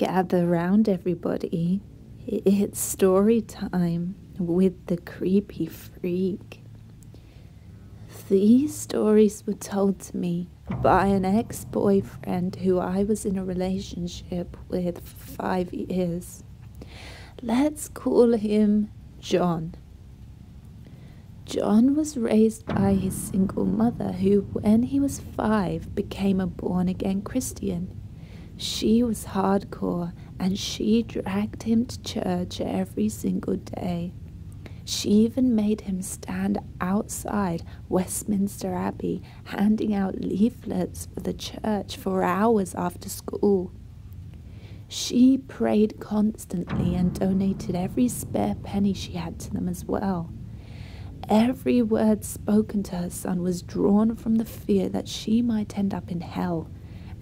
Gather round, everybody. It's story time with the creepy freak. These stories were told to me by an ex-boyfriend who I was in a relationship with for 5 years. Let's call him John. John was raised by his single mother who, when he was 5, became a born-again Christian. She was hardcore and she dragged him to church every single day. She even made him stand outside Westminster Abbey handing out leaflets for the church for hours after school. She prayed constantly and donated every spare penny she had to them as well. Every word spoken to her son was drawn from the fear that she might end up in hell.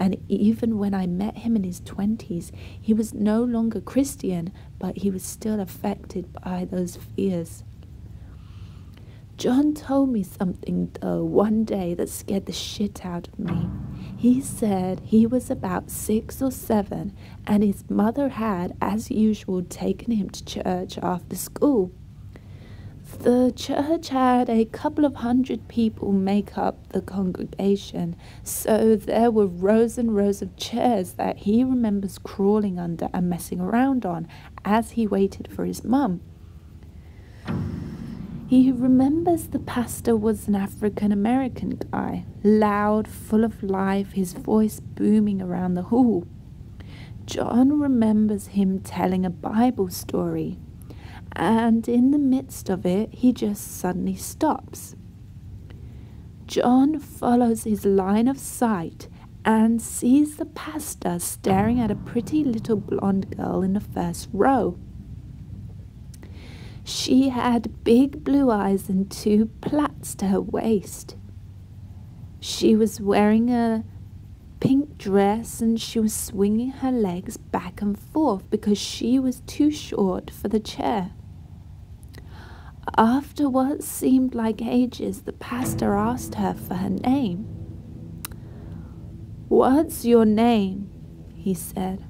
And even when I met him in his 20s, he was no longer Christian, but he was still affected by those fears. John told me something, though, one day that scared the shit out of me. He said he was about 6 or 7, and his mother had, as usual, taken him to church after school. The church had a couple of 100 people make up the congregation, so there were rows and rows of chairs that he remembers crawling under and messing around on as he waited for his mum. He remembers the pastor was an African-American guy, loud, full of life, his voice booming around the hall. John remembers him telling a Bible story. And in the midst of it, he just suddenly stops. John follows his line of sight and sees the pastor staring at a pretty little blonde girl in the first row. She had big blue eyes and 2 plaits to her waist. She was wearing a pink dress and she was swinging her legs back and forth because she was too short for the chair. After what seemed like ages, the pastor asked her for her name. "What's your name?" he said.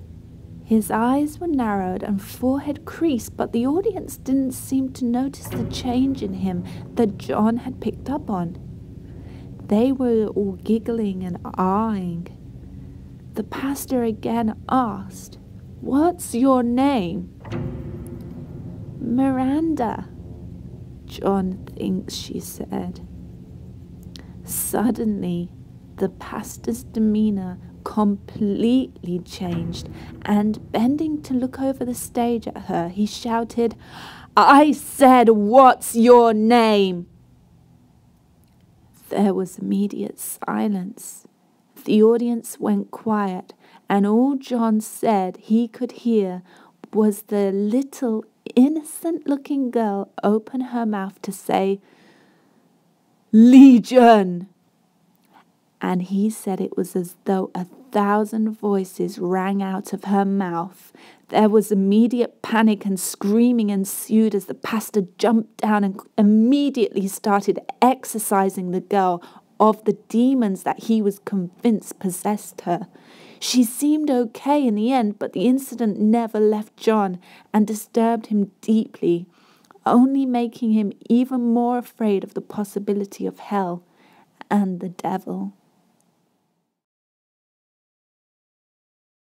His eyes were narrowed and forehead creased, but the audience didn't seem to notice the change in him that John had picked up on. They were all giggling and eyeing. The pastor again asked, "What's your name?" "Miranda, John thinks," she said. Suddenly, the pastor's demeanor completely changed, and bending to look over the stage at her, he shouted, "I said, what's your name?" There was immediate silence. The audience went quiet, and all John said he could hear was the little innocent-looking girl open her mouth to say, "Legion!" And he said it was as though 1,000 voices rang out of her mouth. There was immediate panic and screaming ensued as the pastor jumped down and immediately started exorcising the girl of the demons that he was convinced possessed her. She seemed okay in the end, but the incident never left John and disturbed him deeply, only making him even more afraid of the possibility of hell and the devil.